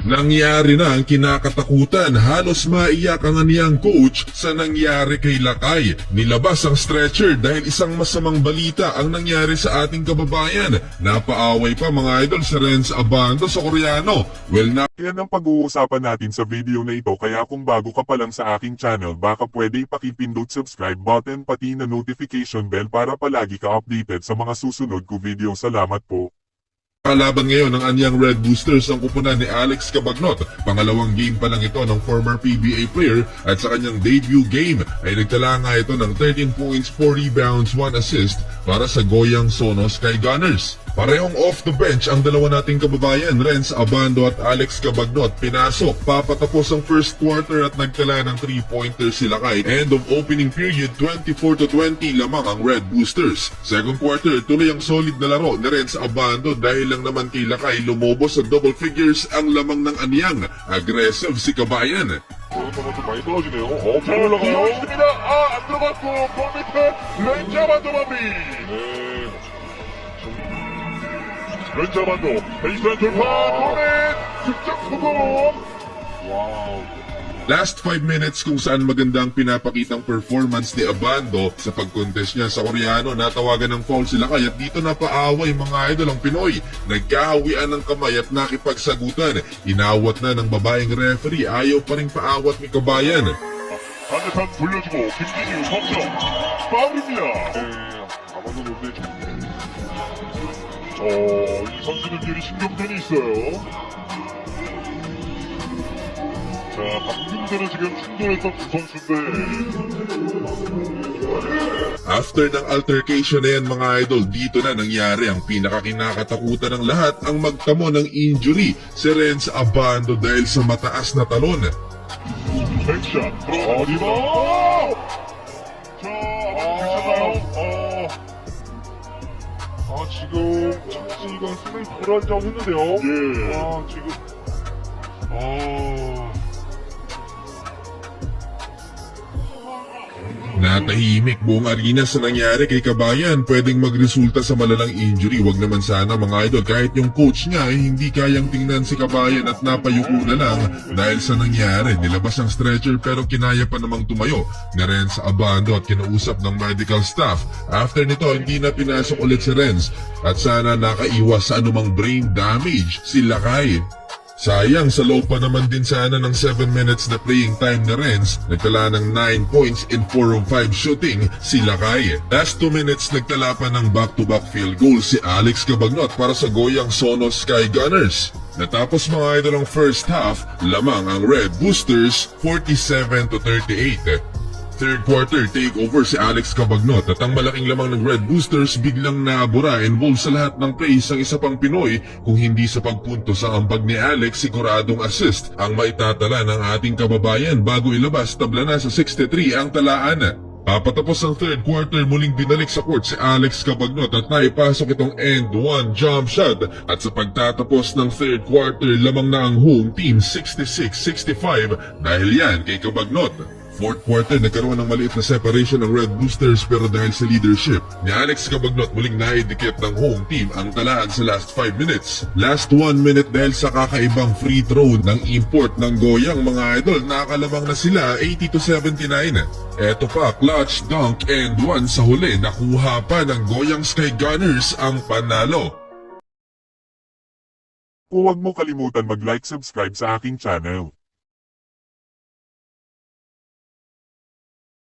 Nangyari na ang kinakatakutan, halos maiyak ang aniyang coach sa nangyari kay Lakay. Nilabas ang stretcher dahil isang masamang balita ang nangyari sa ating kababayan. Napaaway pa mga idol sa Renz Abando sa Koreano. Well, Yan ang pag-uusapan natin sa video na ito, kaya kung bago ka pa lang sa aking channel, baka pwede ipakipindot subscribe button pati na notification bell para palagi ka updated sa mga susunod ko video. Salamat po. Kalaban ngayon ng anyang Red Boosters ang kupunan ni Alex Cabagnot. Pangalawang game pa lang ito ng former PBA player at sa kanyang debut game ay nagtala nga ito ng 13 points, 4 rebounds, 1 assist para sa Goyang Sono Sky Gunners. Parehong off the bench ang dalawa nating kababayan, Renz Abando at Alex Cabagnot. Pinasok, papatapos ang first quarter at nagtala ng 3-pointer sila kay end of opening period, 24-20 lamang ang Red Boosters. Second quarter, tuloy ang solid na laro ni Renz Abando dahil lang naman kay Lakay lumobo sa double figures ang lamang ng aniyang. Aggressive si Kabayan. 많이 떨어지네요. 잘 올라가요. 니다 안 들어갔고 골밑에 렌자반도 마비. 네. 렌자반도 베이스라인 돌파. 골밑 득점 성공. 와우. Last 5 minutes kung saan maganda ang pinapakitang performance ni Abando sa pag-contest niya sa Koreano. Natawagan ng foul sila kaya dito napaaway mga idol ang Pinoy. Nagkahawian ng kamay at nakipagsagutan. Inawat na ng babaeng referee, ayaw pa rin paawat ni Kabayan. 반대편 돌려주고 김진유 석점 파울입니다. 네, 아마도 근데 이 선수들끼리 신경전이 있어요. 자, 방금 전에 지금 충돌했던 두 선수인데. After ng altercation na yan mga idol, dito na nangyari ang pinakakinakatakutan ng lahat, ang magtamo ng injury si Renz Abando dahil sa mataas na talon. 백샷 어디가? 자, 괜찮나요? 지금 착지가 손을 불안정했는데요. 예. 지금 Natahimik buong arena sa nangyari kay Kabayan. Pwedeng magresulta sa malalang injury. Wag naman sana mga idol, kahit yung coach niya ay hindi kayang tingnan si Kabayan at napayuko na lang dahil sa nangyari. Nilabas ang stretcher pero kinaya pa namang tumayo ni Renz Abando at kinausap ng medical staff. After nito hindi na pinasok ulit si Renz at sana nakaiwas sa anumang brain damage si Lakay. Sayang, sa low pa naman din sana ng 7 minutes na playing time ni Renz. Nagtala ng 9 points in 4 of 5 shooting si Lakay. Last 2 minutes nagtala pa ng back-to-back field goal si Alex Cabagnot para sa Goyang Sono Sky Gunners. Natapos mga idol ang first half, lamang ang Red Boosters 47-38. Third quarter takeover si Alex Cabagnot at ang malaking lamang ng Red Boosters biglang nabura. Involved sa lahat ng plays ang isa pang Pinoy, kung hindi sa pagpunto sa ambag ni Alex, siguradong assist ang maitatala ng ating kababayan. Bago ilabas, tabla na sa 63 ang talaan. Papatapos ang third quarter, muling binalik sa court si Alex Cabagnot at naipasok itong end one jump shot. At sa pagtatapos ng third quarter, lamang na ang home team 66-65 dahil yan kay Cabagnot. Fourth quarter, nagkaroon ng maliit na separation ng Red Boosters pero dahil sa leadership ni Alex Cabagnot, muling naidikit ng home team ang talaan sa last 5 minutes. Last 1 minute dahil sa kakaibang free throw ng import ng Goyang mga idol, nakalamang na sila 80-79. Eto pa, clutch, dunk, and one sa huli, nakuha pa ng Goyang Sky Gunners ang panalo. Huwag mo kalimutan mag-like, subscribe sa aking channel.